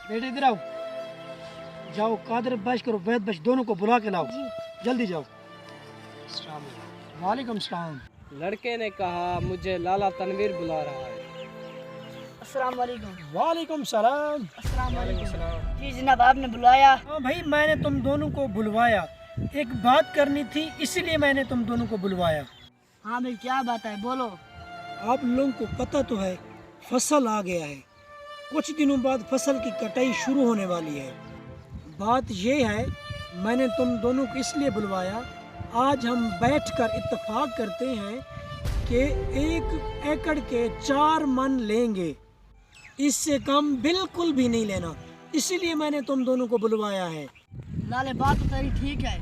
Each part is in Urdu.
بیٹے ادھر آؤ، جاؤ قادر بش کرو وید بش دونوں کو بلا کے لاؤ، جلدی جاؤ۔ السلام علیکم۔ وعلیکم السلام۔ لڑکے نے کہا مجھے لالا تنویر بلا رہا ہے۔ السلام علیکم۔ وعلیکم السلام۔ السلام وعلیکم علیکم السلام۔ جی جناب آپ نے بلایا؟ ہاں بھائی، میں نے تم دونوں کو بلوایا، ایک بات کرنی تھی اسی لیے میں نے تم دونوں کو بلوایا۔ ہاں بھائی کیا بات ہے، بولو۔ آپ لوگوں کو پتہ تو ہے فصل آ گیا ہے، کچھ دنوں بعد فصل کی کٹائی شروع ہونے والی ہے۔ بات یہ ہے میں نے تم دونوں کو اس لیے بلوایا، آج ہم بیٹھ کر اتفاق کرتے ہیں کہ 1 ایکڑ کے 4 من لیں گے، اس سے کم بالکل بھی نہیں لینا، اسی لیے میں نے تم دونوں کو بلوایا ہے۔ لالے بات تو تیری ٹھیک ہے۔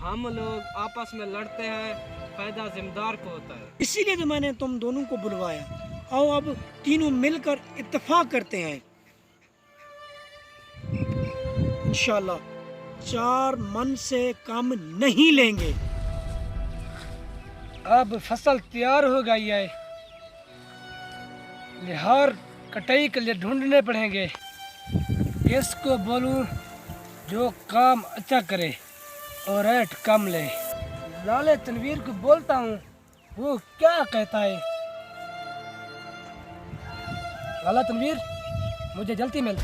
ہم لوگ آپس میں لڑتے ہیں، فائدہ ذمہ دار کو ہوتا ہے۔ اسی لیے تو میں نے تم دونوں کو بلوایا۔ آؤ اب تینوں مل کر اتفاق کرتے ہیں، انشاءاللہ 4 من سے کم نہیں لیں گے۔ اب فصل تیار ہو گئی ہے، لہار کٹائی کے لیے ڈھونڈنے پڑیں گے۔ اس کو بولوں جو کام اچھا کرے اور ریٹ کم لے۔ لالے تنویر کو بولتا ہوں، وہ کیا کہتا ہے؟ لالا تنویر مجھے جلدی مل۔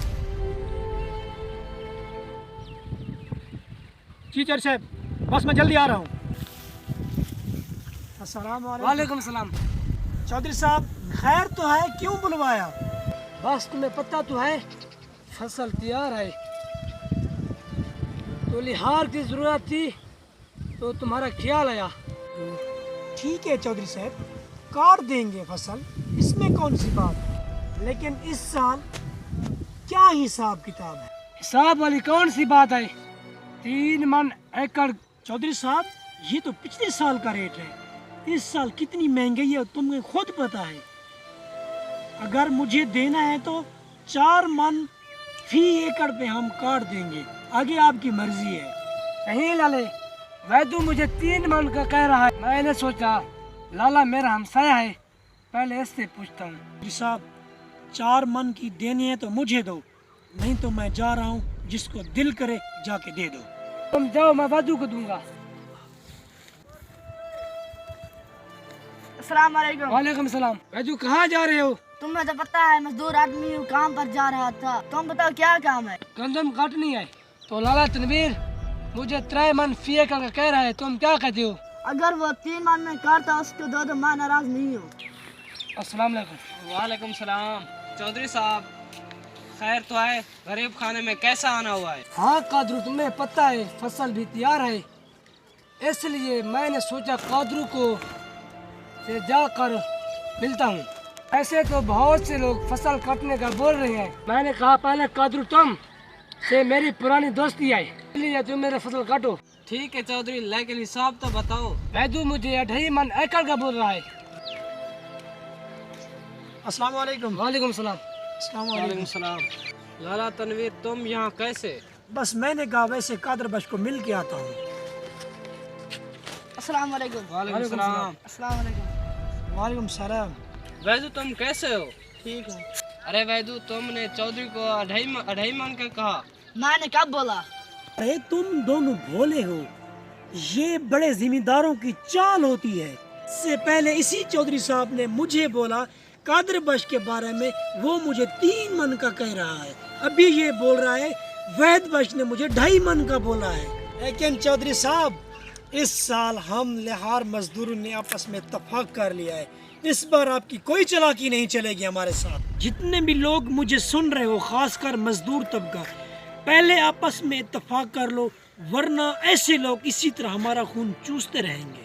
جی چر صاحب، بس میں جلدی آ رہا ہوں۔ السلام علیکم۔ وعلیکم السلام۔ چودھری صاحب خیر تو ہے، کیوں بلوایا؟ بس تمہیں پتہ تو ہے فصل تیار ہے، تو لہار کی ضرورت تھی تو تمہارا خیال آیا۔ ٹھیک ہے چودھری صاحب، کاٹ دیں گے فصل، اس میں کون سی بات، لیکن اس سال کیا حساب کتاب ہے؟ حساب والی کون سی بات ہے؟ 3 من ایکڑ۔ چودھری صاحب یہ تو پچھلے سال کا ریٹ ہے، اس سال کتنی مہنگائی ہے تمہیں خود پتا ہے۔ اگر مجھے دینا ہے تو 4 من فی ایکڑ پہ ہم کاٹ دیں گے، آگے آپ کی مرضی ہے۔ نہیں لالے، ویدو مجھے 3 من کا کہہ رہا ہے، میں نے سوچا لالا میرا ہمسایہ ہے، پہلے اس سے پوچھتا ہوں۔ جی صاحب 4 من کی دینی ہے تو مجھے دو، نہیں تو میں جا رہا ہوں، جس کو دل کرے جا کے دے دو۔ تم جاؤ، میں ویدو کو دوں گا۔ السلام علیکم۔ وعلیکم السلام۔ ویدو کہاں جا رہے ہو؟ تمہیں تو پتہ ہے مزدور آدمی ہوں، کام پر جا رہا تھا، تم بتاؤ کیا کام ہے؟ گندم کاٹنی ہے۔ تو لالا تنویر مجھے 3 من فی ایکڑ کا کہہ رہا ہے، تم کیا کہتے ہو؟ اگر وہ 3 من میں کاٹتا اس کو دو میں ناراض نہیں ہوں۔ السلام علیکم۔ وعلیکم السلام۔ چودھری صاحب خیر تو ہے؟ غریب خانے میں کیسا آنا ہوا ہے؟ ہاں قادرو، تمہیں پتہ ہے فصل بھی تیار ہے، اس لیے میں نے سوچا قادرو کو سے جا کر ملتا ہوں۔ ایسے تو بہت سے لوگ فصل کاٹنے کا بول رہے ہیں، میں نے کہا پہلے قادرو تم سے میری پرانی دوستی ہے، اس لیے تم میرے فصل کاٹو۔ ٹھیک ہے چودھری، لیکن حساب تو بتاؤ۔ ویدو مجھے 2.5 من ایکڑ کا بول رہا ہے۔ السلام علیکم۔ وعلیکم السلام۔ السلام وعلیکم السلام۔ لالا تنویر تم یہاں کیسے؟ بس میں نے کہا ویسے قادر بش کو مل کے آتا ہوں۔ السلام علیکم۔ وعلیکم السلام۔ السلام علیکم۔ وعلیکم السلام۔ ویدو تم کیسے ہو؟ ٹھیک ہے۔ ارے ویدو تم نے چودھری کو 2.5 من کا کہا۔ میں نے کب بولا؟ ارے تم دونوں بھولے ہو، یہ بڑے ذمہ داروں کی چال ہوتی ہے۔ اس سے پہلے اسی چودھری صاحب نے مجھے بولا قادر بش کے بارے میں، وہ مجھے 3 من کا کہہ رہا ہے، ابھی یہ بول رہا ہے وید بش نے مجھے 2.5 من کا بولا ہے۔ لیکن چودھری صاحب اس سال ہم لہار مزدوروں نے آپس میں اتفاق کر لیا ہے، اس بار آپ کی کوئی چالاکی نہیں چلے گی ہمارے ساتھ۔ جتنے بھی لوگ مجھے سن رہے ہو، خاص کر مزدور طبقہ، پہلے آپس میں اتفاق کر لو، ورنہ ایسے لوگ اسی طرح ہمارا خون چوستے رہیں گے۔